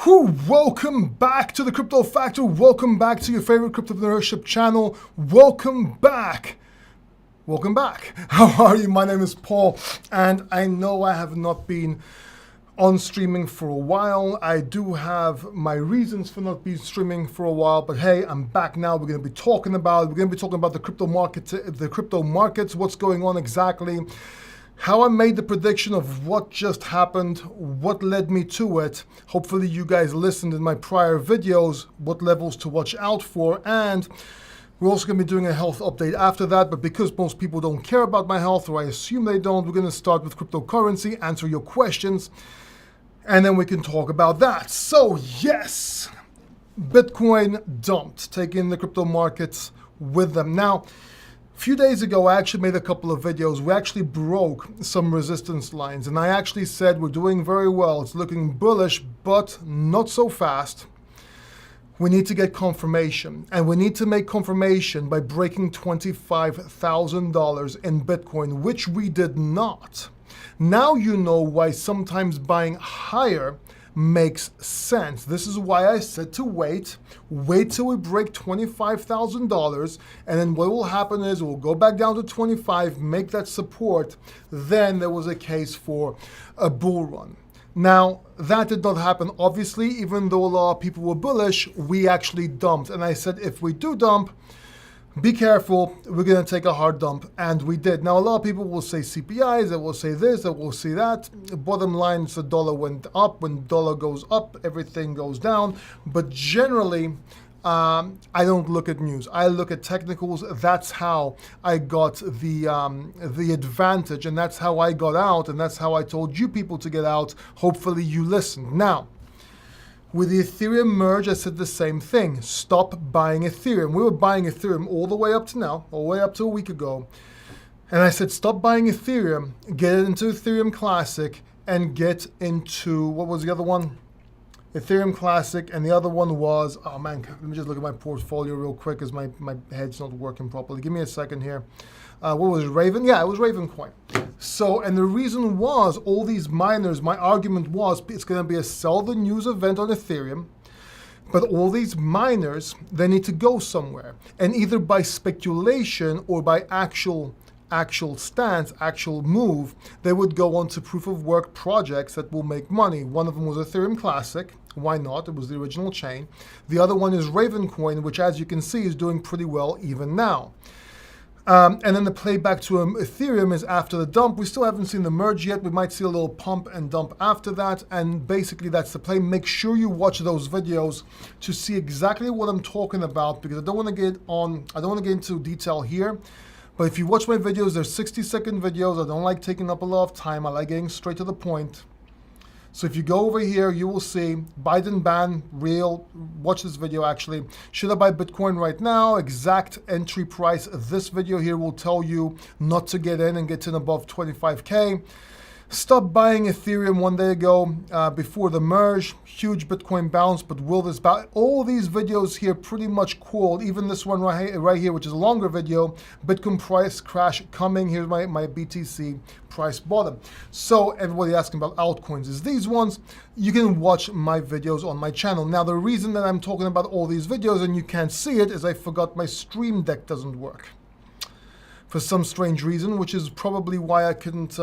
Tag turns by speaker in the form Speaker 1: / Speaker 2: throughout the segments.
Speaker 1: Welcome back to the Crypto Factor. Welcome back to your favorite cryptopreneurship channel. Welcome back. Welcome back. How are you? My name is Paul, and I know I have not been on streaming for a while. I do have my reasons for not being streaming for a while, but hey, I'm back now. We're going to be talking about the crypto markets, what's going on exactly, how I made the prediction of what just happened, what led me to it. Hopefully you guys listened in my prior videos, what levels to watch out for, and we're also going to be doing a health update after that, but because most people don't care about my health, or I assume they don't, we're going to start with cryptocurrency, answer your questions, and then we can talk about that. So yes, Bitcoin dumped, taking the crypto markets with them. Now, a few days ago, I actually made a couple of videos. We actually broke some resistance lines, and I actually said we're doing very well. It's looking bullish, but not so fast. We need to get confirmation, and we need to make confirmation by breaking $25,000 in Bitcoin, which we did not. Now you know why sometimes buying higher makes sense. This is why I said to wait till we break $25,000, and then what will happen is we'll go back down to 25, make that support. Then there was a case for a bull run. Now, that did not happen, obviously. Even though a lot of people were bullish, we actually dumped. And I said, if we do dump, be careful, we're going to take a hard dump. And we did. Now, a lot of people will say CPIs, they will say this, they will say that. Bottom line is the dollar went up. When dollar goes up, everything goes down. But generally, I don't look at news. I look at technicals. That's how I got the advantage, and that's how I got out, and that's how I told you people to get out. Hopefully you listened. Now, with the Ethereum merge, I said the same thing. Stop buying Ethereum. We were buying Ethereum all the way up to now, all the way up to a week ago. And I said, stop buying Ethereum, get into Ethereum Classic, and get into, what was the other one? Ethereum Classic, and the other one was, oh man, let me just look at my portfolio real quick because my head's not working properly. Give me a second here. What was it, Raven? Yeah, it was Raven Coin. So, and the reason was all these miners, my argument was it's going to be a sell the news event on Ethereum, but all these miners, they need to go somewhere. And either by speculation or by actual stance, actual move, they would go on to proof of work projects that will make money. One of them was Ethereum Classic. Why not? It was the original chain. The other one is Raven Coin, which as you can see is doing pretty well even now. And then the play back to Ethereum is after the dump. We still haven't seen the merge yet. We might see a little pump and dump after that. And basically that's the play. Make sure you watch those videos to see exactly what I'm talking about, because I don't want to get into detail here. But if you watch my videos, they're 60-second videos. I don't like taking up a lot of time. I like getting straight to the point. So if you go over here, you will see Biden ban real. Watch this video actually. Should I buy Bitcoin right now? Exact entry price. This video here will tell you not to get in and get in above 25K. Stop buying Ethereum 1 day ago before the merge. Huge Bitcoin bounce, but will this bounce? All these videos here pretty much called, even this one right here, which is a longer video, Bitcoin price crash coming. Here's my BTC price bottom. So everybody asking about altcoins is these ones. You can watch my videos on my channel. Now, the reason that I'm talking about all these videos and you can't see it is I forgot my Stream Deck doesn't work for some strange reason, which is probably why I couldn't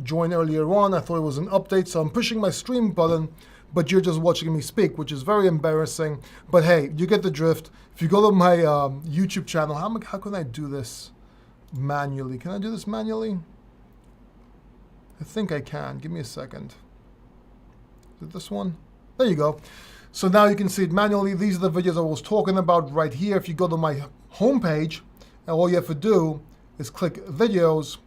Speaker 1: join earlier on. I thought it was an update, so I'm pushing my stream button, but you're just watching me speak, which is very embarrassing. But hey, you get the drift. If you go to my YouTube channel, how can I do this manually? Can I do this manually? I think I can. Give me a second. Is it this one? There you go. So now you can see it manually. These are the videos I was talking about right here. If you go to my homepage, and all you have to do is click videos,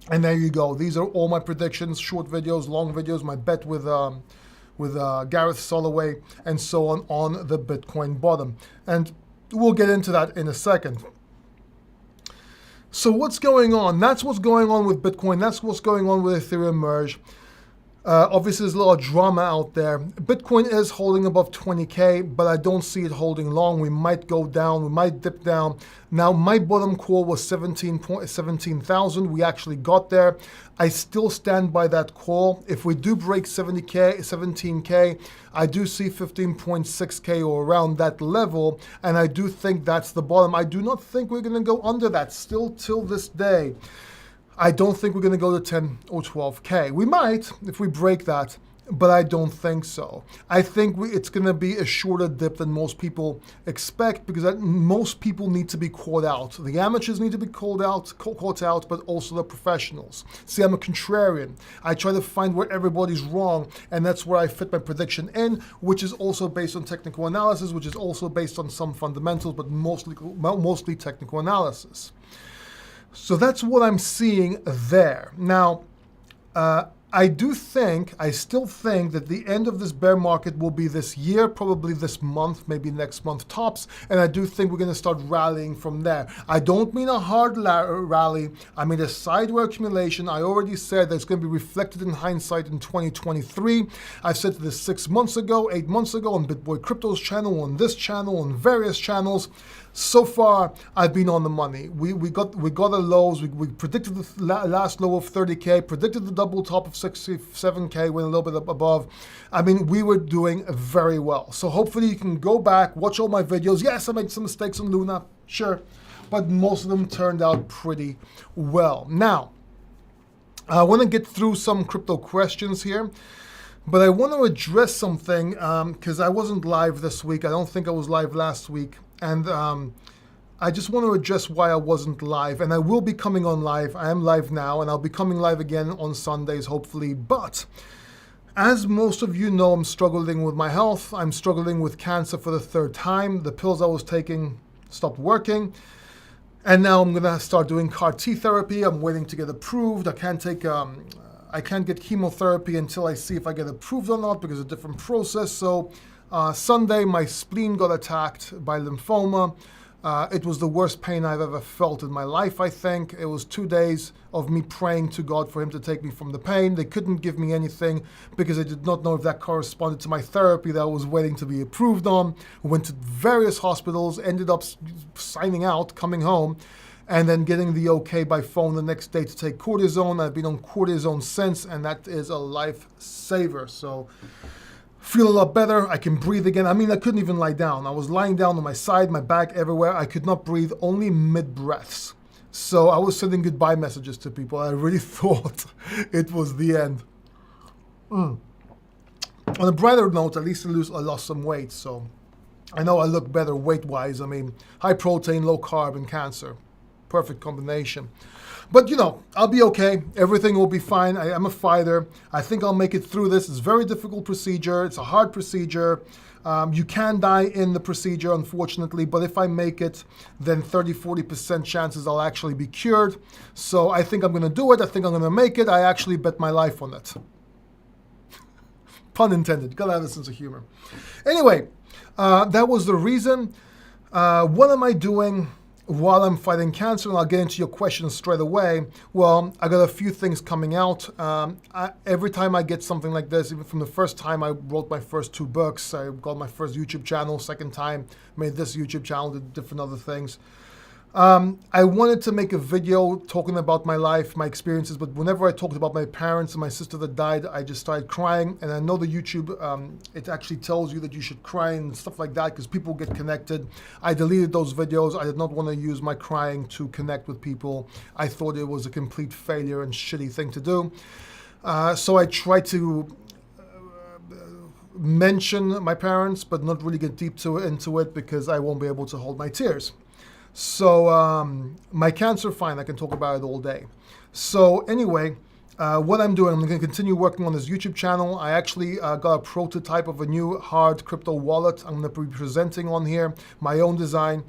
Speaker 1: and there you go. These are all my predictions, short videos, long videos, my bet with Gareth Soloway, and so on the Bitcoin bottom. And we'll get into that in a second. So what's going on? That's what's going on with Bitcoin. That's what's going on with Ethereum merge. Obviously, there's a lot of drama out there. Bitcoin is holding above 20K, but I don't see it holding long. We might go down. We might dip down. Now, my bottom call was 17,000. We actually got there. I still stand by that call. If we do break 17K, I do see 15.6K or around that level, and I do think that's the bottom. I do not think we're going to go under that still till this day. I don't think we're going to go to 10 or 12K. We might if we break that, but I don't think so. I think it's going to be a shorter dip than most people expect because most people need to be caught out. The amateurs need to be caught out, but also the professionals. See, I'm a contrarian. I try to find where everybody's wrong, and that's where I fit my prediction in, which is also based on technical analysis, which is also based on some fundamentals, but mostly technical analysis. So that's what I'm seeing there. Now, I still think that the end of this bear market will be this year, probably this month, maybe next month tops, and I do think we're going to start rallying from there. I don't mean a hard rally, I mean a sideways accumulation. I already said that it's going to be reflected in hindsight in 2023. I've said this 6 months ago, 8 months ago on BitBoy Crypto's channel, on this channel, on various channels. So far, I've been on the money. We got the lows. We predicted the last low of 30K, predicted the double top of 67K, went a little bit up above. I mean, we were doing very well. So hopefully you can go back, watch all my videos. Yes, I made some mistakes on Luna, sure, but most of them turned out pretty well. Now, I want to get through some crypto questions here. But I want to address something because I wasn't live this week. I don't think I was live last week. And I just want to address why I wasn't live. And I will be coming on live. I am live now, and I'll be coming live again on Sundays, hopefully. But as most of you know, I'm struggling with my health. I'm struggling with cancer for the 3rd time. The pills I was taking stopped working. And now I'm going to start doing CAR-T therapy. I'm waiting to get approved. I can't get chemotherapy until I see if I get approved or not because it's a different process. So Sunday, my spleen got attacked by lymphoma. It was the worst pain I've ever felt in my life, I think. It was 2 days of me praying to God for him to take me from the pain. They couldn't give me anything because I did not know if that corresponded to my therapy that I was waiting to be approved on. Went to various hospitals, ended up signing out, coming home, and then getting the okay by phone the next day to take cortisone. I've been on cortisone since, and that is a lifesaver. So feel a lot better. I can breathe again. I mean, I couldn't even lie down. I was lying down on my side, my back, everywhere. I could not breathe, only mid-breaths. So I was sending goodbye messages to people. I really thought it was the end. On a brighter note, at least I lost some weight. So I know I look better weight-wise. I mean, high protein, low carb, and cancer. Perfect combination. But, you know, I'll be okay. Everything will be fine. I am a fighter. I think I'll make it through this. It's a very difficult procedure. It's a hard procedure. You can die in the procedure, unfortunately, but if I make it, then 30-40% chances I'll actually be cured. So I think I'm going to do it. I think I'm going to make it. I actually bet my life on it. Pun intended. Gotta have a sense of humor. Anyway, that was the reason. What am I doing while I'm fighting cancer? And I'll get into your questions straight away. Well, I got a few things coming out. Every time I get something like this, even from the first time I wrote my first 2 books, I got my first YouTube channel, second time made this YouTube channel, did different other things. I wanted to make a video talking about my life, my experiences, but whenever I talked about my parents and my sister that died, I just started crying. And I know the YouTube, it actually tells you that you should cry and stuff like that because people get connected. I deleted those videos. I did not want to use my crying to connect with people. I thought it was a complete failure and shitty thing to do. So I tried to mention my parents, but not really get deep into it because I won't be able to hold my tears. So my cancer, fine, I can talk about it all day. So anyway, what I'm doing, I'm going to continue working on this YouTube channel. I actually got a prototype of a new hard crypto wallet. I'm going to be presenting on here, my own design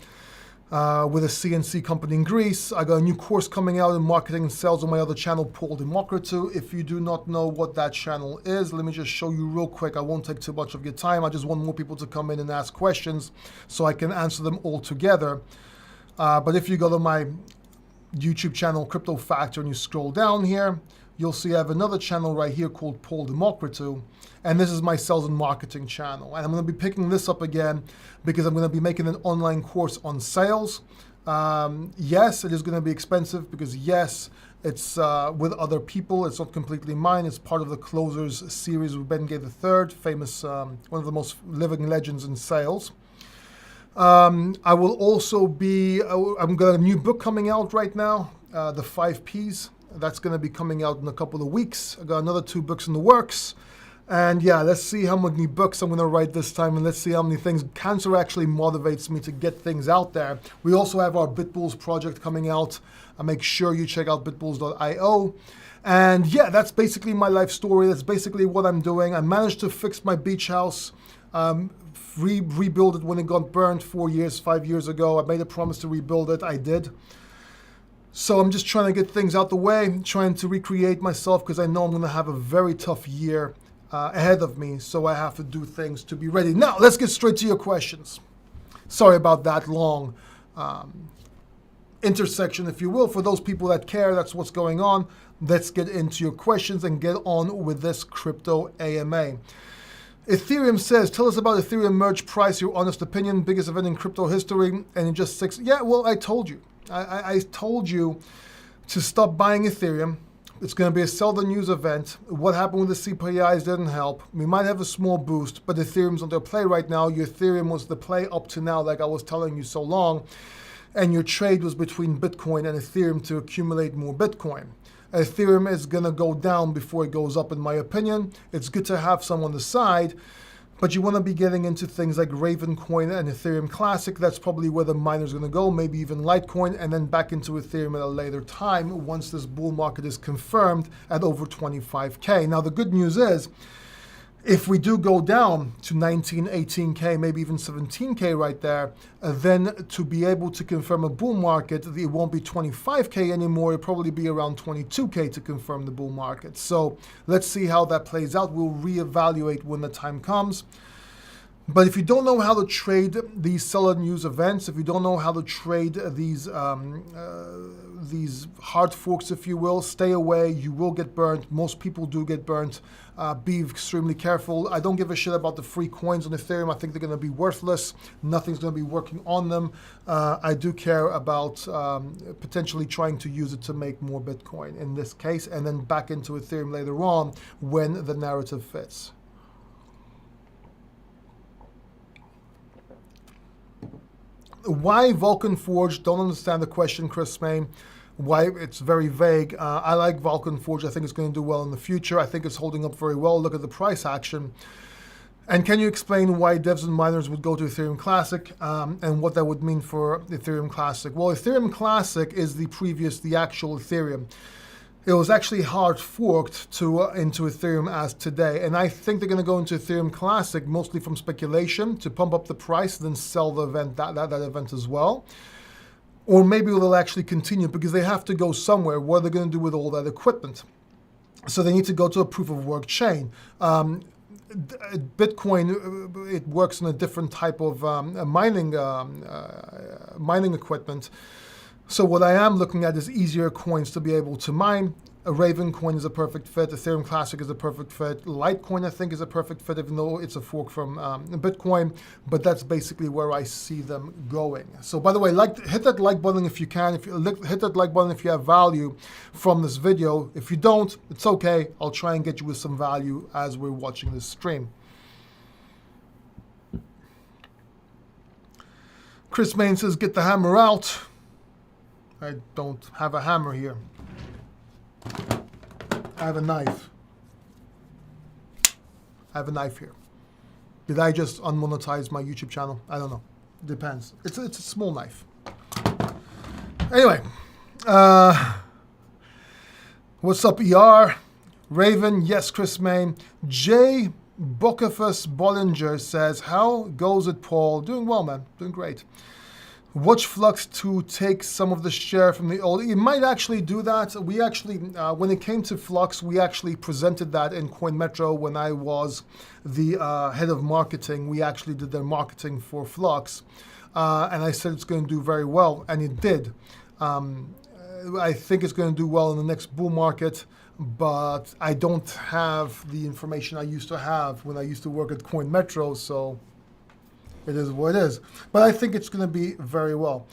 Speaker 1: with a CNC company in Greece. I got a new course coming out in marketing and sales on my other channel, Paul Democritou. If you do not know what that channel is, let me just show you real quick. I won't take too much of your time. I just want more people to come in and ask questions so I can answer them all together. But if you go to my YouTube channel, Crypto Factor, and you scroll down here, you'll see I have another channel right here called Paul Democritou, and this is my sales and marketing channel. And I'm going to be picking this up again because I'm going to be making an online course on sales. Yes, it is going to be expensive because yes, it's with other people. It's not completely mine. It's part of the Closers series with Ben Gay III, famous, one of the most living legends in sales. I will also be, I've got a new book coming out right now, The 5 Ps. That's going to be coming out in a couple of weeks. I got another 2 books in the works. And yeah, let's see how many books I'm going to write this time, and let's see how many things. Cancer actually motivates me to get things out there. We also have our BitBulls project coming out. Make sure you check out bitbulls.io. And yeah, that's basically my life story. That's basically what I'm doing. I managed to fix my beach house. Rebuild it when it got burned 5 years ago. I made a promise to rebuild it. I did. So I'm just trying to get things out the way, trying to recreate myself because I know I'm going to have a very tough year ahead of me. So I have to do things to be ready. Now, let's get straight to your questions. Sorry about that long intersection, if you will. For those people that care, that's what's going on. Let's get into your questions and get on with this crypto AMA. Ethereum says, tell us about Ethereum merge price, your honest opinion, biggest event in crypto history, and in just 6. Yeah, well, I told you. I told you to stop buying Ethereum. It's going to be a sell the news event. What happened with the CPIs didn't help. We might have a small boost, but Ethereum's on their play right now. Your Ethereum was the play up to now, like I was telling you so long, and your trade was between Bitcoin and Ethereum to accumulate more Bitcoin. Ethereum is going to go down before it goes up, in my opinion. It's good to have some on the side, but you want to be getting into things like Ravencoin and Ethereum Classic. That's probably where the miner's going to go, maybe even Litecoin, and then back into Ethereum at a later time once this bull market is confirmed at over 25K. Now, the good news is, if we do go down to 19, 18K, maybe even 17K right there, then to be able to confirm a bull market, it won't be 25K anymore. It'll probably be around 22K to confirm the bull market. So let's see how that plays out. We'll reevaluate when the time comes. But if you don't know how to trade these seller news events, if you don't know how to trade these hard forks, if you will, stay away. You will get burnt. Most people do get burnt. Be extremely careful. I don't give a shit about the free coins on Ethereum. I think they're going to be worthless. Nothing's going to be working on them. I do care about potentially trying to use it to make more Bitcoin in this case, and then back into Ethereum later on when the narrative fits. Why Vulcan Forge? Don't understand the question, Chris Main. Why? It's very vague. I like Vulcan Forge. I think it's going to do well in the future. I think it's holding up very well. Look at the price action. And can you explain why devs and miners would go to Ethereum Classic and what that would mean for Ethereum Classic? Well, Ethereum Classic is the actual Ethereum. It was actually hard forked into Ethereum as today. And I think they're going to go into Ethereum Classic mostly from speculation to pump up the price, then sell the event, that event as well. Or maybe they'll actually continue because they have to go somewhere. What are they going to do with all that equipment? So they need to go to a proof of work chain. Bitcoin, it works in a different type of mining equipment. So what I am looking at is easier coins to be able to mine. A Ravencoin is a perfect fit. Ethereum Classic is a perfect fit. Litecoin, I think, is a perfect fit, even though it's a fork from Bitcoin. But that's basically where I see them going. So, by the way, hit that like button if you can. Hit that like button if you have value from this video. If you don't, it's okay. I'll try and get you with some value as we're watching this stream. Chris Main says, get the hammer out. I don't have a hammer here. I have a knife. I have a knife here. Did I just unmonetize my YouTube channel? I don't know. It depends. It's a small knife. Anyway, what's up, ER? Raven, yes, Chris Main. J. Bokafus Bollinger says, how goes it, Paul? Doing well, man. Doing great. Watch Flux to take some of the share from the old. It might actually do that. We actually, when it came to Flux, we actually presented that in Coin Metro when I was the head of marketing. We actually did their marketing for Flux. And I said it's going to do very well, and it did. I think it's going to do well in the next bull market, but I don't have the information I used to have when I used to work at Coin Metro, so it is what it is. But I think it's going to be very well.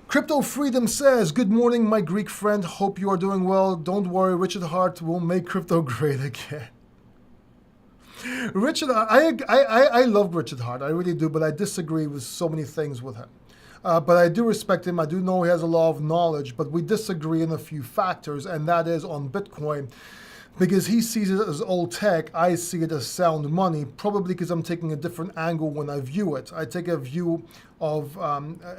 Speaker 1: Crypto Freedom says, good morning, my Greek friend. Hope you are doing well. Don't worry, Richard Hart will make crypto great again. Richard, I love Richard Hart, I really do, but I disagree with so many things with him. But I do respect him. I do know he has a lot of knowledge, but we disagree in a few factors, and that is on Bitcoin. Because he sees it as old tech, I see it as sound money, probably because I'm taking a different angle when I view it. I take a view of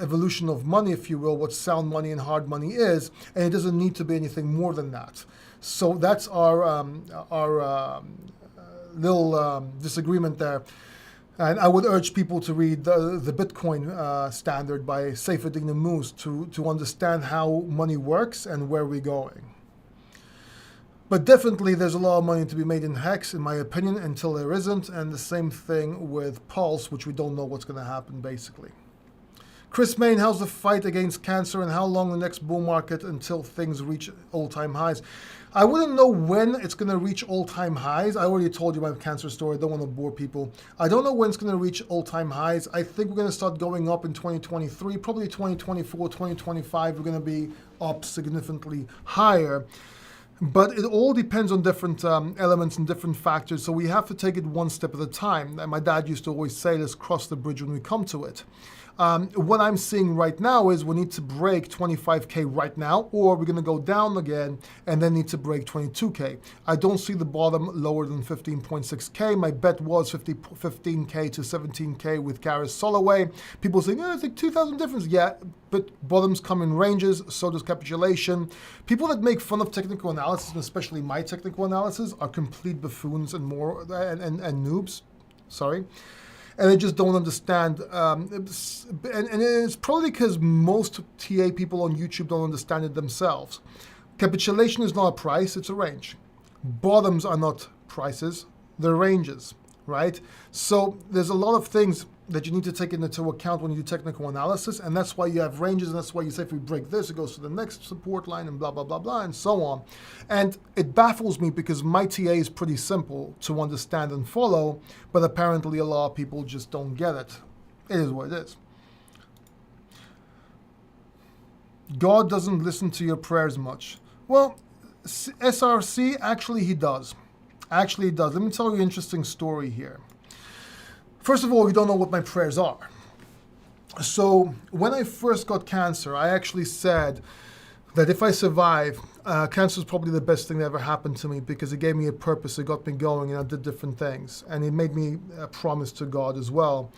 Speaker 1: evolution of money, if you will, what sound money and hard money is, and it doesn't need to be anything more than that. So that's our little disagreement there. And I would urge people to read the Bitcoin standard by Saifedean Ammous to understand how money works and where we're going. But definitely there's a lot of money to be made in Hex, in my opinion, until there isn't. And the same thing with Pulse, which we don't know what's going to happen, basically. Chris Main, how's the fight against cancer and how long the next bull market until things reach all-time highs? I wouldn't know when it's going to reach all-time highs. I already told you my cancer story. I don't want to bore people. I don't know when it's going to reach all-time highs. I think we're going to start going up in 2023. Probably 2024, 2025, we're going to be up significantly higher. But it all depends on different elements and different factors, so we have to take it one step at a time. And my dad used to always say, let's cross the bridge when we come to it. What I'm seeing right now is we need to break 25K right now, or we're going to go down again and then need to break 22K. I don't see the bottom lower than 15.6K. My bet was 15K to 17K with Gareth Soloway. People saying, oh, it's like 2,000 difference. Yeah, but bottoms come in ranges, so does capitulation. People that make fun of technical analysis, and especially my technical analysis, are complete buffoons and noobs. Sorry. And they just don't understand. And it's probably because most TA people on YouTube don't understand it themselves. Capitulation is not a price, it's a range. Bottoms are not prices, they're ranges, right? So there's a lot of things that you need to take into account when you do technical analysis, and that's why you have ranges, and that's why you say if we break this, it goes to the next support line, and blah, blah, blah, blah, and so on. And it baffles me because my TA is pretty simple to understand and follow, but apparently a lot of people just don't get it. It is what it is. God doesn't listen to your prayers much. Well, SRC, actually he does. Actually he does. Let me tell you an interesting story here. First of all, you don't know what my prayers are. So when I first got cancer, I actually said that if I survive, cancer is probably the best thing that ever happened to me because it gave me a purpose, it got me going, and I did different things. And it made me a promise to God as well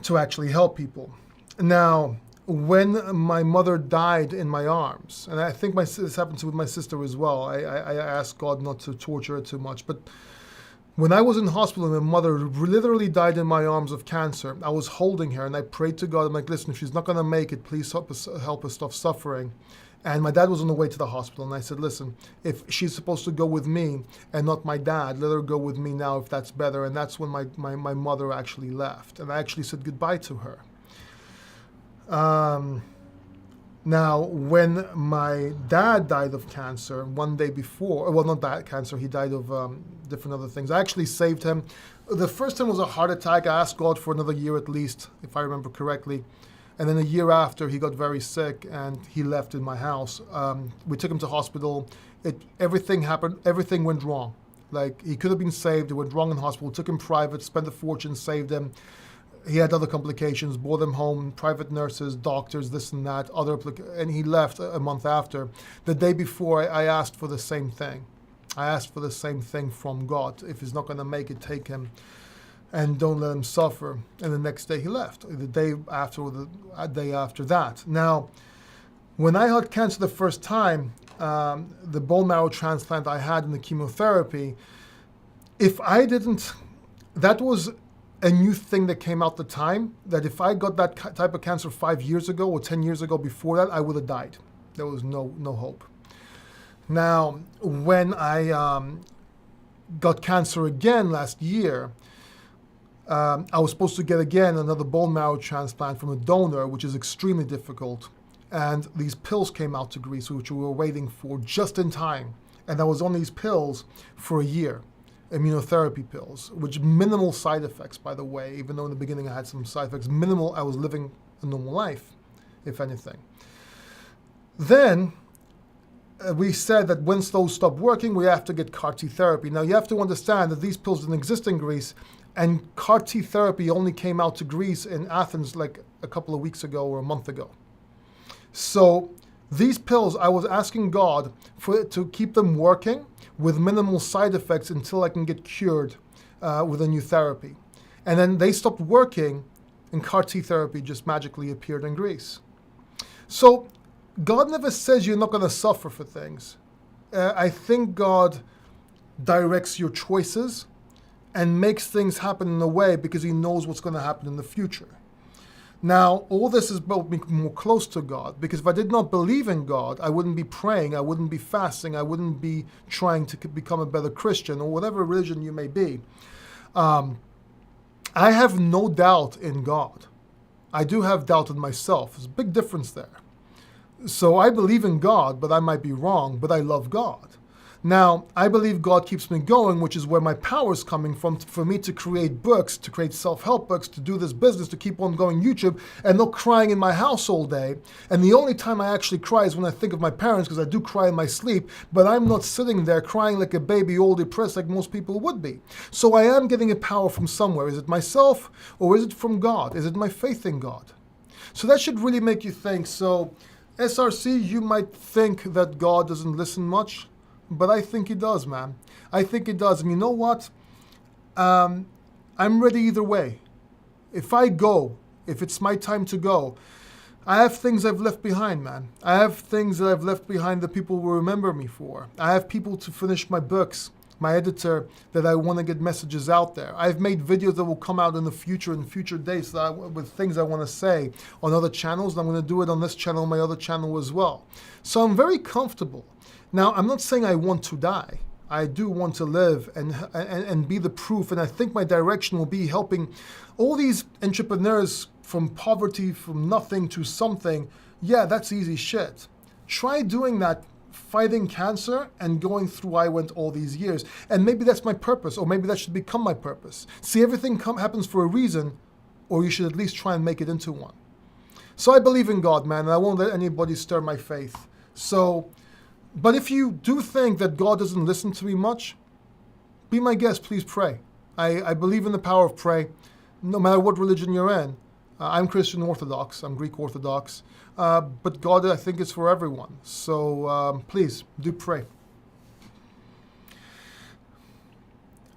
Speaker 1: to actually help people. Now, when my mother died in my arms, and I think this happened with my sister as well, I asked God not to torture her too much, but when I was in hospital and my mother literally died in my arms of cancer, I was holding her and I prayed to God. I'm like, listen, if she's not going to make it, please help us stop suffering. And my dad was on the way to the hospital. And I said, listen, if she's supposed to go with me and not my dad, let her go with me now if that's better. And that's when my mother actually left. And I actually said goodbye to her. Now, when my dad died of cancer one day before, well, not that cancer, he died of different other things. I actually saved him. The first time was a heart attack. I asked God for another year at least, if I remember correctly. And then a year after, he got very sick and he left in my house. We took him to hospital. Everything happened. Everything went wrong. Like, he could have been saved. It went wrong in hospital. Took him private, spent a fortune, saved him. He had other complications, brought him home, private nurses, doctors, this and that, and he left a month after. The day before, I asked for the same thing. I asked for the same thing from God. If he's not going to make it, take him and don't let him suffer. And the next day he left, the day after, the day after that. Now, when I had cancer the first time, the bone marrow transplant I had in the chemotherapy, if I didn't, that was a new thing that came out at the time, that if I got that type of cancer 5 years ago or 10 years ago before that, I would have died. There was no hope. Now, when I got cancer again last year, I was supposed to get again another bone marrow transplant from a donor, which is extremely difficult. and these pills came out to Greece, which we were waiting for just in time. And I was on these pills for a year, immunotherapy pills, which minimal side effects, by the way, even though in the beginning I had some side effects, minimal. I was living a normal life, if anything. Then we said that once those stop working, we have to get CAR-T therapy. Now, you have to understand that these pills didn't exist in Greece, and CAR-T therapy only came out to Greece in Athens like a couple of weeks ago or a month ago. So these pills, I was asking God to keep them working with minimal side effects until I can get cured with a new therapy. And then they stopped working, and CAR-T therapy just magically appeared in Greece. So God never says you're not going to suffer for things. I think God directs your choices and makes things happen in a way because he knows what's going to happen in the future. Now, all this has brought me more close to God, because if I did not believe in God, I wouldn't be praying, I wouldn't be fasting, I wouldn't be trying to become a better Christian or whatever religion you may be. I have no doubt in God. I do have doubt in myself. There's a big difference there. So I believe in God, but I might be wrong, but I love God. Now, I believe God keeps me going, which is where my power is coming from, for me to create books, to create self-help books, to do this business, to keep on going YouTube, and not crying in my house all day. And the only time I actually cry is when I think of my parents, because I do cry in my sleep, but I'm not sitting there crying like a baby, all depressed like most people would be. So I am getting a power from somewhere. Is it myself, or is it from God? Is it my faith in God? So that should really make you think. So SRC, you might think that God doesn't listen much, but I think he does, man. I think he does. And you know what? I'm ready either way. If I go, if it's my time to go, I have things I've left behind, man. I have things that I've left behind that people will remember me for. I have people to finish my books, my editor, that I want to get messages out there. I've made videos that will come out in future days with things I want to say on other channels, and I'm going to do it on this channel, my other channel as well. So I'm very comfortable. Now, I'm not saying I want to die. I do want to live and be the proof, and I think my direction will be helping all these entrepreneurs from poverty, from nothing to something. Yeah, that's easy shit. Try doing that, fighting cancer and going through I went all these years. And maybe that's my purpose, or maybe that should become my purpose. See, everything happens for a reason, or you should at least try and make it into one. So I believe in God, man, and I won't let anybody stir my faith. So, but if you do think that God doesn't listen to me much, be my guest, please pray. I believe in the power of prayer, no matter what religion you're in. I'm Christian Orthodox, I'm Greek Orthodox, but God, I think, is for everyone. So please, do pray.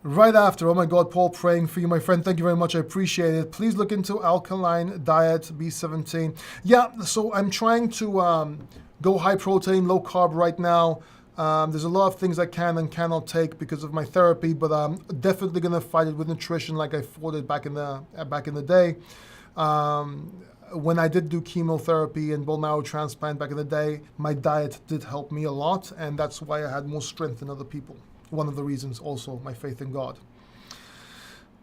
Speaker 1: Right after, oh my God, Paul, praying for you, my friend. Thank you very much. I appreciate it. Please look into alkaline diet, B17. Yeah, so I'm trying to go high protein, low carb right now. There's a lot of things I can and cannot take because of my therapy, but I'm definitely going to fight it with nutrition like I fought it back in the day. When I did do chemotherapy and bone marrow transplant back in the day, my diet did help me a lot, and that's why I had more strength than other people. One of the reasons also, my faith in God.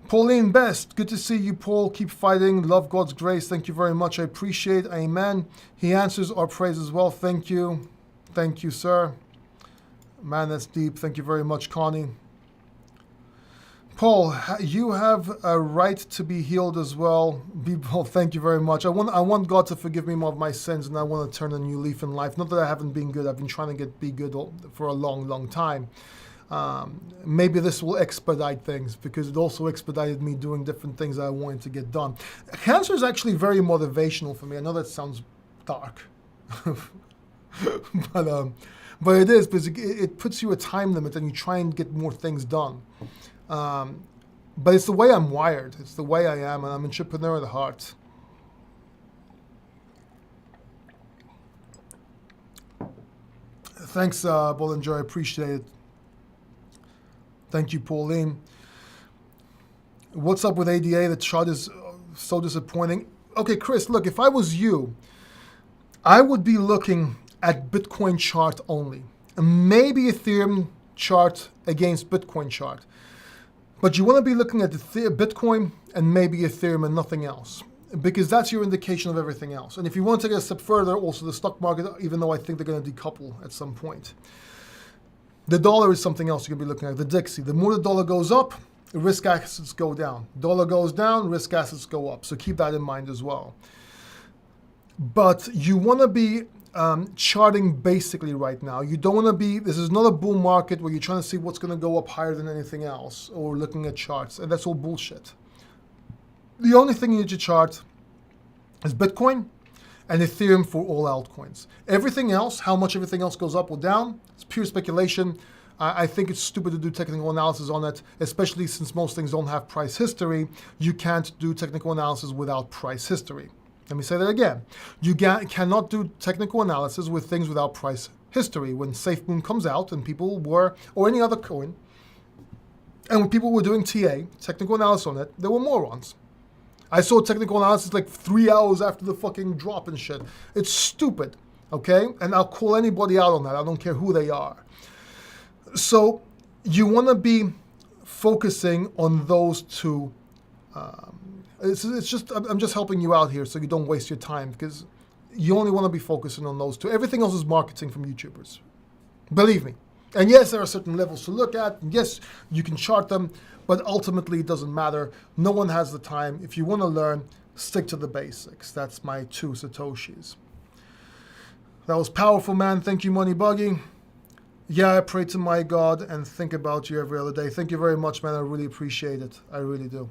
Speaker 1: Pauline Best, good to see you, Paul. Keep fighting. Love God's grace. Thank you very much. I appreciate it. Amen. He answers our praise as well. Thank you. Thank you, sir. Man, that's deep. Thank you very much, Connie. Paul, you have a right to be healed as well. Thank you very much. I want God to forgive me more of my sins, and I want to turn a new leaf in life. Not that I haven't been good. I've been trying to be good for a long, long time. Maybe this will expedite things, because it also expedited me doing different things that I wanted to get done. Cancer is actually very motivational for me. I know that sounds dark, but it is, because it puts you a time limit and you try and get more things done. But it's the way I'm wired. It's the way I am, and I'm an entrepreneur at heart. Thanks, Bollinger. I appreciate it. Thank you, Pauline. What's up with ADA? The chart is so disappointing. Okay, Chris, look, if I was you, I would be looking at Bitcoin chart only. Maybe Ethereum chart against Bitcoin chart. But you want to be looking at Bitcoin and maybe Ethereum and nothing else. because that's your indication of everything else. And if you want to take it a step further, also the stock market, even though I think they're going to decouple at some point. The dollar is something else you can be looking at, the Dixie. The more the dollar goes up, risk assets go down. Dollar goes down, risk assets go up. So keep that in mind as well. But you want to be charting basically right now. You don't want to be, this is not a bull market where you're trying to see what's going to go up higher than anything else or looking at charts. And that's all bullshit. The only thing you need to chart is Bitcoin and Ethereum for all altcoins. Everything else, how much everything else goes up or down, it's pure speculation. I think it's stupid to do technical analysis on it, especially since most things don't have price history. You can't do technical analysis without price history. Let me say that again. You cannot do technical analysis with things without price history. When SafeMoon comes out and people were, or any other coin, and when people were doing TA, technical analysis on it, there were morons. I saw technical analysis like 3 hours after the fucking drop and shit. It's stupid, okay? And I'll call anybody out on that. I don't care who they are. So you want to be focusing on those two. It's just, I'm just helping you out here so you don't waste your time, because you only want to be focusing on those two. Everything else is marketing from YouTubers. Believe me. And yes, there are certain levels to look at. And yes, you can chart them, but ultimately it doesn't matter. No one has the time. If you want to learn, stick to the basics. That's my 2 Satoshis. That was powerful, man. Thank you, Money Buggy. Yeah, I pray to my God and think about you every other day. Thank you very much, man. I really appreciate it. I really do.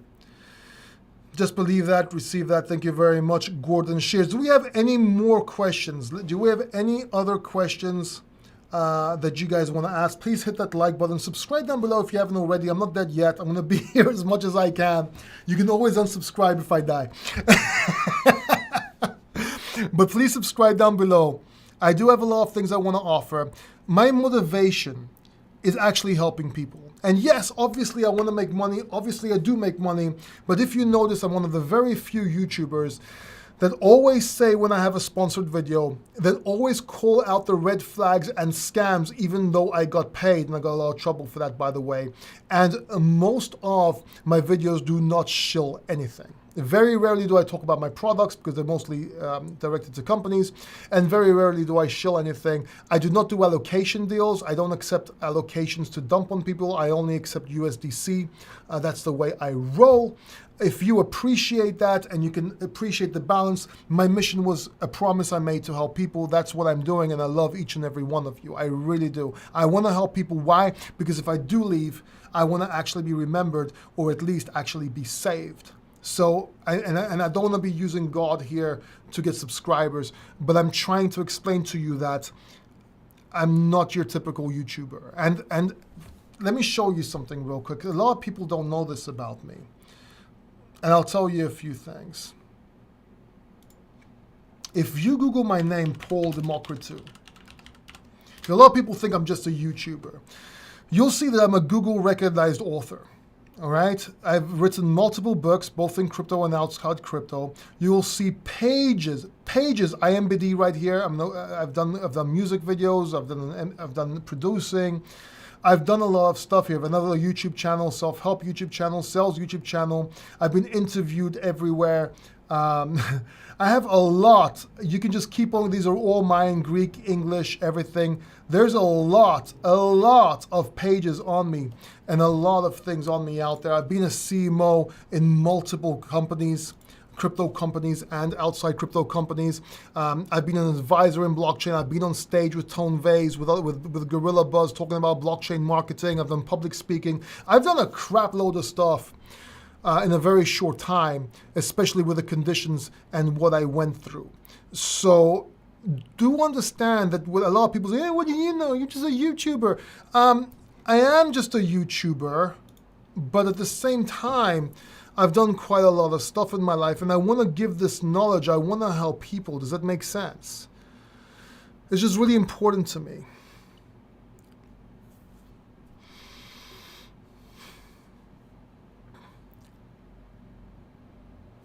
Speaker 1: Just believe that, receive that. Thank you very much, Gordon Shears. Do we have any more questions? Do we have any other questions that you guys want to ask? Please hit that like button. Subscribe down below if you haven't already. I'm not dead yet. I'm going to be here as much as I can. You can always unsubscribe if I die. But please subscribe down below. I do have a lot of things I want to offer. My motivation is actually helping people. And yes, obviously I want to make money. Obviously I do make money. But if you notice, I'm one of the very few YouTubers that always say when I have a sponsored video, that always call out the red flags and scams, even though I got paid, and I got a lot of trouble for that, by the way. And most of my videos do not shill anything. Very rarely do I talk about my products because they're mostly directed to companies, and very rarely do I shill anything. I do not do allocation deals. I don't accept allocations to dump on people. I only accept USDC. That's the way I roll. If you appreciate that and you can appreciate the balance, my mission was a promise I made to help people. That's what I'm doing, and I love each and every one of you. I really do. I want to help people. Why? Because if I do leave, I want to actually be remembered, or at least actually be saved. So, I don't want to be using God here to get subscribers, but I'm trying to explain to you that I'm not your typical YouTuber. And let me show you something real quick. A lot of people don't know this about me. And I'll tell you a few things. If you Google my name, Paul Democritou, a lot of people think I'm just a YouTuber. You'll see that I'm a Google recognized author. All right, I've written multiple books, both in crypto and outside crypto. You will see pages, IMBD right here. I've done music videos. I've done producing. I've done a lot of stuff here. I have another YouTube channel, self-help YouTube channel, sales YouTube channel. I've been interviewed everywhere. I have a lot. You can just keep on. These are all mine, Greek, English, everything. There's a lot of pages on me and a lot of things on me out there. I've been a CMO in multiple companies, crypto companies and outside crypto companies. I've been an advisor in blockchain. I've been on stage with Tone Vase, with Gorilla Buzz, talking about blockchain marketing. I've done public speaking. I've done a crap load of stuff in a very short time, especially with the conditions and what I went through. So do understand that with a lot of people say, hey, what do you know? You're just a YouTuber. I am just a YouTuber, but at the same time, I've done quite a lot of stuff in my life, and I want to give this knowledge. I want to help people. Does that make sense? It's just really important to me.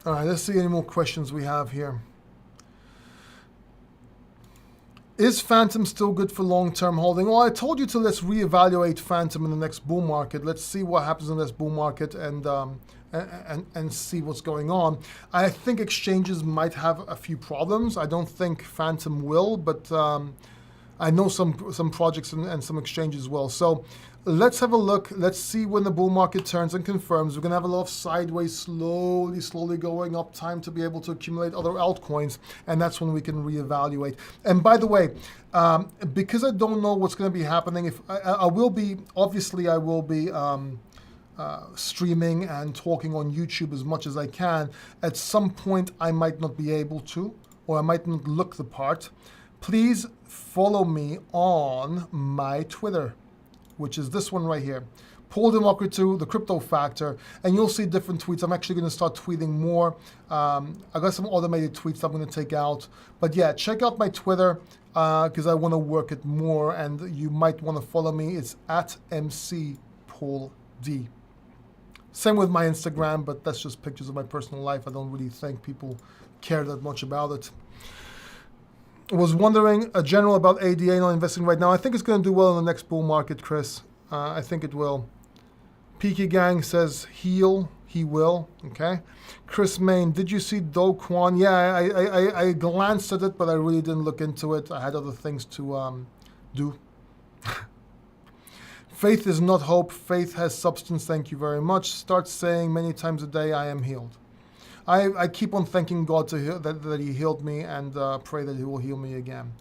Speaker 1: All right, let's see any more questions we have here. Is Phantom still good for long-term holding? Well, I told you to let's reevaluate Phantom in the next bull market. Let's see what happens in this bull market, and and see what's going on. I think exchanges might have a few problems. I don't think Phantom will, but I know some projects and some exchanges will. So let's have a look. Let's see when the bull market turns and confirms. We're going to have a lot of sideways, slowly going up time to be able to accumulate other altcoins, and that's when we can reevaluate. And by the way, because I don't know what's going to be happening, if I will be, obviously I will be streaming and talking on YouTube as much as I can. At some point I might not be able to, or I might not look the part. Please follow me on my Twitter, which is this one right here, Paul Democratou, the Crypto Factor, and you'll see different tweets. I'm actually going to start tweeting more. I got some automated tweets that I'm going to take out. But yeah, check out my Twitter because I want to work it more, and you might want to follow me. It's at MCPaulD. Same with my Instagram, but that's just pictures of my personal life. I don't really think people care that much about it. I was wondering a general about ADA not investing right now. I think it's going to do well in the next bull market, Chris. I think it will. Peaky Gang says heal. He will. Okay. Chris Main, did you see Do Kwon? Yeah, I glanced at it, but I really didn't look into it. I had other things to do. Faith is not hope. Faith has substance. Thank you very much. Start saying many times a day, I am healed. I keep on thanking God to heal, that he healed me, and pray that he will heal me again.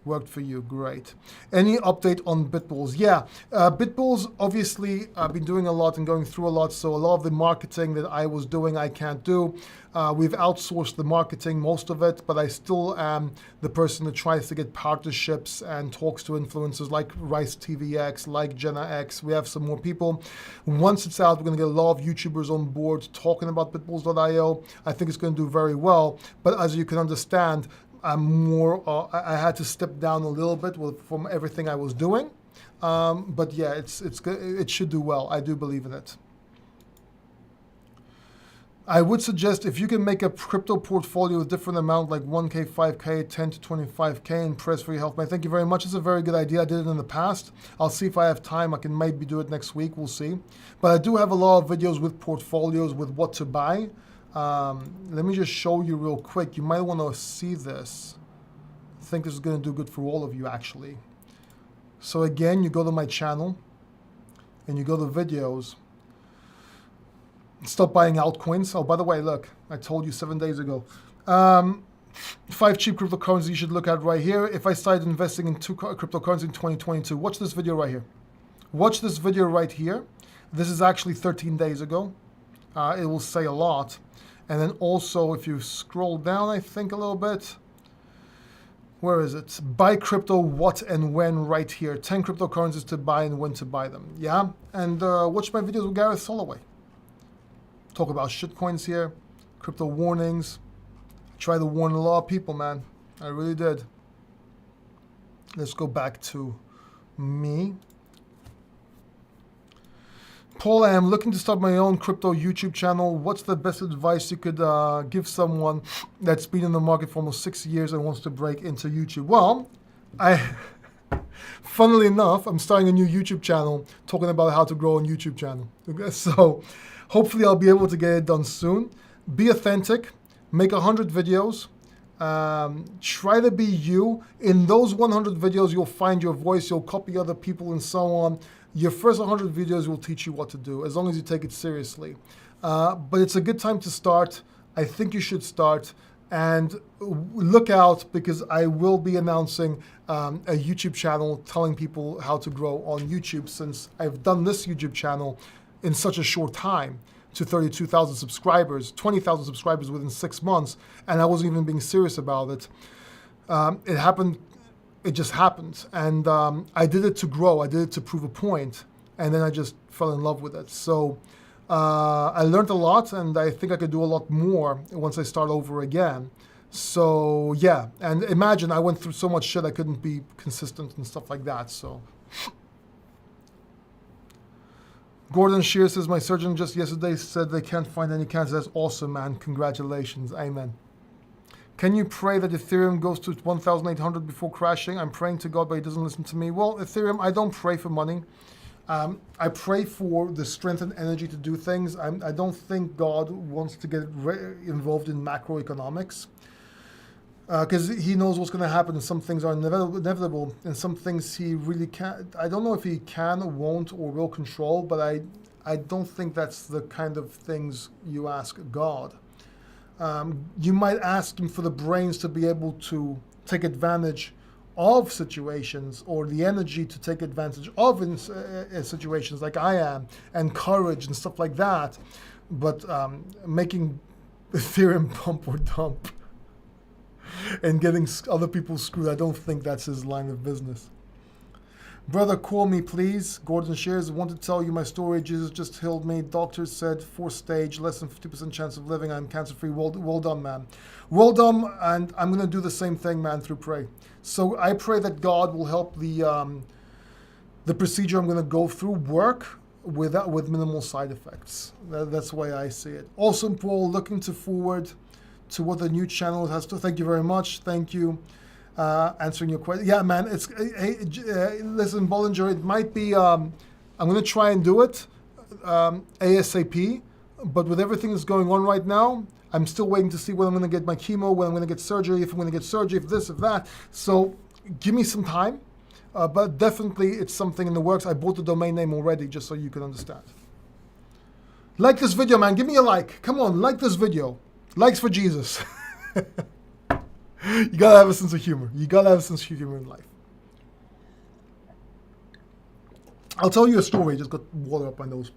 Speaker 1: Worked for you. Great. Any update on BitBulls? Yeah, BitBulls, obviously, I've been doing a lot and going through a lot, so a lot of the marketing that I was doing, I can't do. We've outsourced the marketing, most of it, but I still am the person that tries to get partnerships and talks to influencers like Rice TVX, like Jenna X. We have some more people. Once it's out, we're going to get a lot of YouTubers on board talking about BitBulls.io. I think it's going to do very well, but as you can understand, I had to step down a little bit from everything I was doing, but yeah, it should do well. I do believe in it. I would suggest if you can make a crypto portfolio with different amount, like 1K, 5K, 10 to 25K, and press for your help. Thank you very much. It's a very good idea. I did it in the past. I'll see if I have time. I can maybe do it next week. We'll see. But I do have a lot of videos with portfolios with what to buy. Let me just show you real quick. You might want to see this. I think this is going to do good for all of you, actually. So again, you go to my channel and you go to videos. Stop buying altcoins. Oh, by the way, look, I told you 7 days ago. 5 cheap cryptocurrencies you should look at right here. If I started investing in 2 cryptocurrencies in 2022, watch this video right here. Watch this video right here. This is actually 13 days ago. It will say a lot. And then also, if you scroll down, I think a little bit, where is it? Buy crypto, what and when, right here. 10 cryptocurrencies to buy and when to buy them. Yeah? And watch my videos with Gareth Soloway. Talk about shitcoins here, crypto warnings. I try to warn a lot of people, man. I really did. Let's go back to me. Paul, I am looking to start my own crypto YouTube channel. What's the best advice you could give someone that's been in the market for almost 6 years and wants to break into YouTube? Well, funnily enough, I'm starting a new YouTube channel talking about how to grow a YouTube channel. So hopefully I'll be able to get it done soon. Be authentic, make 100 videos. Try to be you. In those 100 videos, you'll find your voice, you'll copy other people and so on. Your first 100 videos will teach you what to do, as long as you take it seriously. But it's a good time to start. I think you should start. And look out, because I will be announcing a YouTube channel telling people how to grow on YouTube, since I've done this YouTube channel in such a short time to 32,000 subscribers, 20,000 subscribers within 6 months, and I wasn't even being serious about it. It happened. It just happened, and I did it to grow. I did it to prove a point, and then I just fell in love with it. So I learned a lot, and I think I could do a lot more once I start over again. So yeah, and imagine I went through so much shit I couldn't be consistent and stuff like that. So Gordon Shear says, my surgeon just yesterday said they can't find any cancer. That's awesome, man. Congratulations. Amen. Can you pray that Ethereum goes to 1,800 before crashing? I'm praying to God, but he doesn't listen to me. Well, Ethereum, I don't pray for money. I pray for the strength and energy to do things. I don't think God wants to get involved in macroeconomics because he knows what's going to happen. And some things are inevitable, and some things he really can't. I don't know if he can, won't, or will control, but I don't think that's the kind of things you ask God. You might ask him for the brains to be able to take advantage of situations, or the energy to take advantage of in situations like I am, and courage and stuff like that. But making Ethereum pump or dump and getting other people screwed, I don't think that's his line of business. Brother, call me, please. Gordon shares, I want to tell you my story. Jesus just healed me. Doctors said 4th stage, less than 50% chance of living. I'm cancer-free. Well done, man. Well done, and I'm going to do the same thing, man, through pray. So I pray that God will help the procedure I'm going to go through work with minimal side effects. That's the way I see it. Awesome, Paul. Looking forward to what the new channel has to. Thank you very much. Thank you. Answering your question. Yeah, man, it's, listen, Bollinger, it might be, I'm going to try and do it ASAP, but with everything that's going on right now, I'm still waiting to see when I'm going to get my chemo, when I'm going to get surgery, if I'm going to get surgery, if this, if that. So give me some time, but definitely it's something in the works. I bought the domain name already, just so you can understand. Like this video, man. Give me a like. Come on, like this video. Likes for Jesus. You gotta have a sense of humor. You gotta have a sense of humor in life. I'll tell you a story. Just got water up my nose.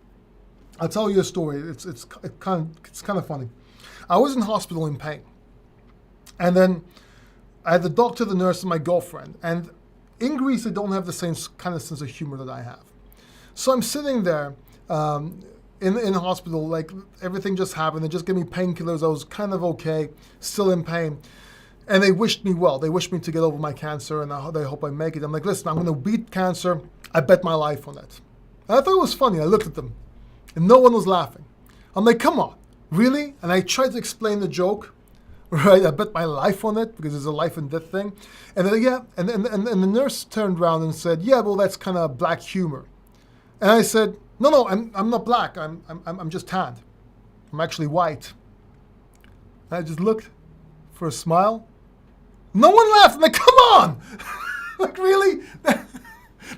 Speaker 1: I'll tell you a story. It's kind of funny. I was in hospital in pain, and then I had the doctor, the nurse, and my girlfriend. And in Greece, they don't have the same kind of sense of humor that I have. So I'm sitting there in the hospital, like everything just happened. They just gave me painkillers. I was kind of okay, still in pain. And they wished me well. They wished me to get over my cancer, and they hope I make it. I'm like, listen, I'm going to beat cancer. I bet my life on it. And I thought it was funny. I looked at them, and no one was laughing. I'm like, come on, really? And I tried to explain the joke, right? I bet my life on it because it's a life and death thing. And then, yeah, and the nurse turned around and said, yeah, well, that's kind of black humor. And I said, no, I'm not black. I'm just tanned. I'm actually white. And I just looked for a smile. No one laughed. I'm like, come on! Like, really? That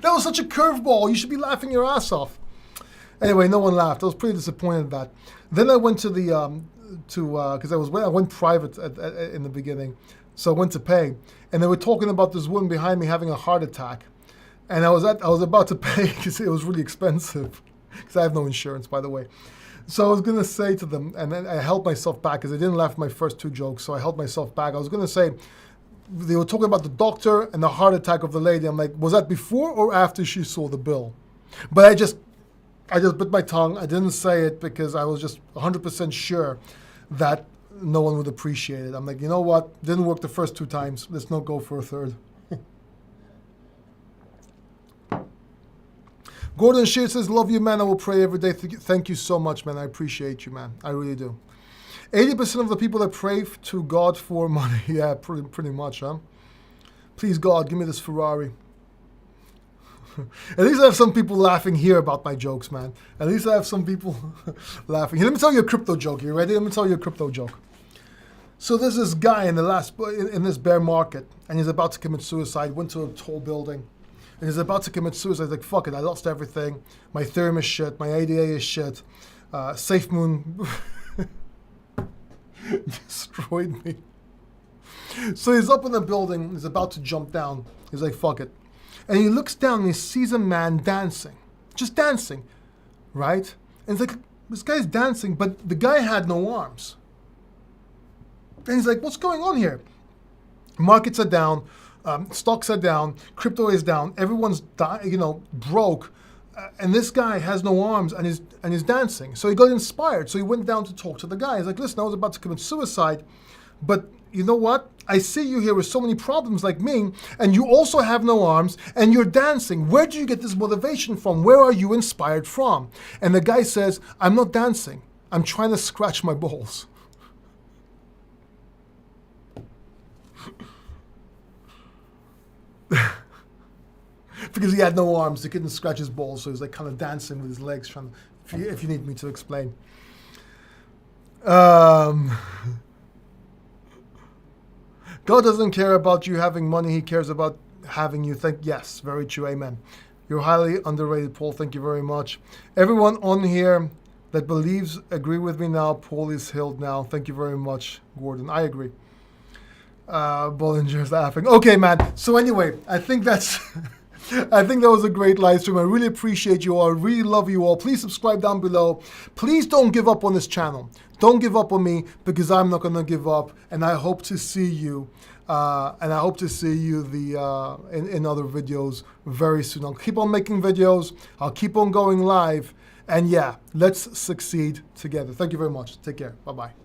Speaker 1: was such a curveball. You should be laughing your ass off. Anyway, no one laughed. I was pretty disappointed at that. Then I went to the, because I went private in the beginning. So I went to pay. And they were talking about this woman behind me having a heart attack. And I was about to pay because it was really expensive. Because I have no insurance, by the way. So I was going to say to them, and then I held myself back because I didn't laugh at my first two jokes. So I held myself back. I was going to say, they were talking about the doctor and the heart attack of the lady. I'm like, was that before or after she saw the bill? But I just bit my tongue. I didn't say it because I was just 100% sure that no one would appreciate it. I'm like, you know what? Didn't work the first 2 times. Let's not go for a third. Gordon Shear says, love you, man. I will pray every day. Thank you so much, man. I appreciate you, man. I really do. 80% of the people that pray to God for money. Yeah, pretty much, huh? Please, God, give me this Ferrari. At least I have some people laughing here about my jokes, man. At least I have some people laughing. Let me tell you a crypto joke. You ready? Let me tell you a crypto joke. So there's this guy in this bear market, and he's about to commit suicide. Went to a tall building, and he's about to commit suicide. He's like, fuck it, I lost everything. My Ethereum is shit. My ADA is shit. SafeMoon destroyed me. So he's up in the building. He's about to jump down. He's like, fuck it. And he looks down and he sees a man dancing. Just dancing, right? And it's like, this guy's dancing, but the guy had no arms. And he's like, what's going on here? Markets are down, stocks are down, crypto is down, everyone's broke, and this guy has no arms and he's dancing. So he got inspired. So he went down to talk to the guy. He's like, listen, I was about to commit suicide, but you know what? I see you here with so many problems like me, and you also have no arms, and you're dancing. Where do you get this motivation from? Where are you inspired from? And the guy says, I'm not dancing. I'm trying to scratch my balls. because he had no arms. He couldn't scratch his balls, so he was like kind of dancing with his legs, trying to, if you need me to explain. God doesn't care about you having money. He cares about having you. Yes, very true. Amen. You're highly underrated, Paul. Thank you very much. Everyone on here that believes, agree with me now. Paul is healed now. Thank you very much, Gordon. I agree. Bollinger's laughing. Okay, man. So anyway, I think that's... I think that was a great live stream. I really appreciate you all. I really love you all. Please subscribe down below. Please don't give up on this channel. Don't give up on me, because I'm not going to give up. And I hope to see you. In other videos very soon. I'll keep on making videos. I'll keep on going live. And yeah, let's succeed together. Thank you very much. Take care. Bye-bye.